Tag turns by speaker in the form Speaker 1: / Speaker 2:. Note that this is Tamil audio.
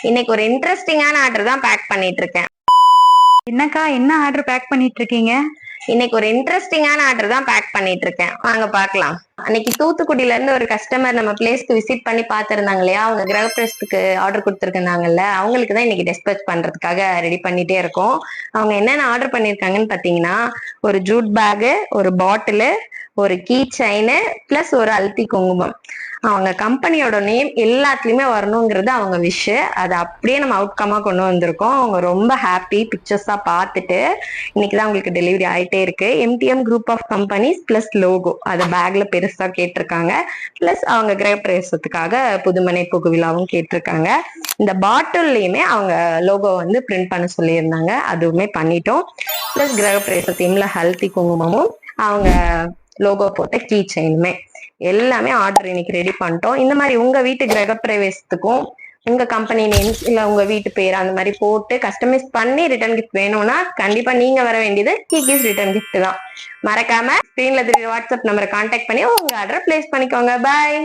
Speaker 1: இன்னைக்கு ஒரு இன்ட்ரெஸ்டிங்கான ஆர்டர் தான் பேக் பண்ணிட்டு இருக்கேன்.
Speaker 2: என்னக்கா, என்ன ஆர்டர் பேக் பண்ணிட்டு இருக்கீங்க?
Speaker 1: இன்னைக்கு ஒரு இன்ட்ரெஸ்டிங்கான ஆர்டர் தான் பேக் பண்ணிட்டு இருக்கேன். வாங்க பார்க்கலாம். அன்னைக்கு தூத்துக்குடியில இருந்து ஒரு கஸ்டமர் நம்ம பிளேஸ்க்கு விசிட் பண்ணி பாத்துருந்தாங்க இல்லையா, அவங்க கிரகப்பிரவேசத்துக்கு ஆர்டர் கொடுத்துருந்தாங்கல்ல, அவங்களுக்கு தான் இன்னைக்கு டிஸ்பேச் பண்றதுக்காக ரெடி பண்ணிட்டே இருக்கோம். அவங்க என்னென்ன ஆர்டர் பண்ணிருக்காங்கன்னு பாத்தீங்கன்னா, ஒரு ஜூட் பேகு, ஒரு பாட்டிலு, ஒரு கீ செயின் பிளஸ் ஒரு அல்தி குங்குமம். அவங்க கம்பெனியோட நேம் எல்லாத்துலயுமே வரணுங்கிறது அவங்க விஷ். அதை அப்படியே நம்ம அவுட்கமா கொண்டு வந்திருக்கோம். அவங்க ரொம்ப ஹாப்பி. பிக்சர்ஸா பார்த்துட்டு இன்னைக்குதான் உங்களுக்கு டெலிவரி ஆயிட்டே இருக்கு. MTM group of companies plus logo அதை பேக்ல பெருசா கேட்டிருக்காங்க. பிளஸ் அவங்க கிரகப்பிரவேசத்துக்காக புதுமனை புகுவிழாவும் கேட்டிருக்காங்க. இந்த பாட்டில்லையுமே அவங்க லோகோ வந்து பிரிண்ட் பண்ண சொல்லியிருந்தாங்க, அதுவுமே பண்ணிட்டோம். பிளஸ் கிரகப்பிரவேச தீம்ல ஹல்தி குங்குமமும் அவங்க லோகோ போட்ட கீ செயினுமே எல்லாமே ஆர்டர் இன்னைக்கு ரெடி பண்ணிட்டோம். இந்த மாதிரி உங்க வீட்டு கிரகப்பிரவேசத்துக்கும் உங்க கம்பெனி நேம்ஸ் இல்ல உங்க வீட்டு பேர் அந்த மாதிரி போட்டு கஸ்டமைஸ் பண்ணி ரிட்டர்ன் கிஃப்ட் வேணும்னா கண்டிப்பா நீங்க வர வேண்டியது கீஸ் ரிட்டர்ன் கிஃப்ட் தான். மறக்காம ஸ்கிரீன்ல தெரிய வாட்ஸ்அப் நம்பரை கான்டாக்ட் பண்ணி உங்க ஆர்டரை பிளேஸ் பண்ணிக்கோங்க. பாய்.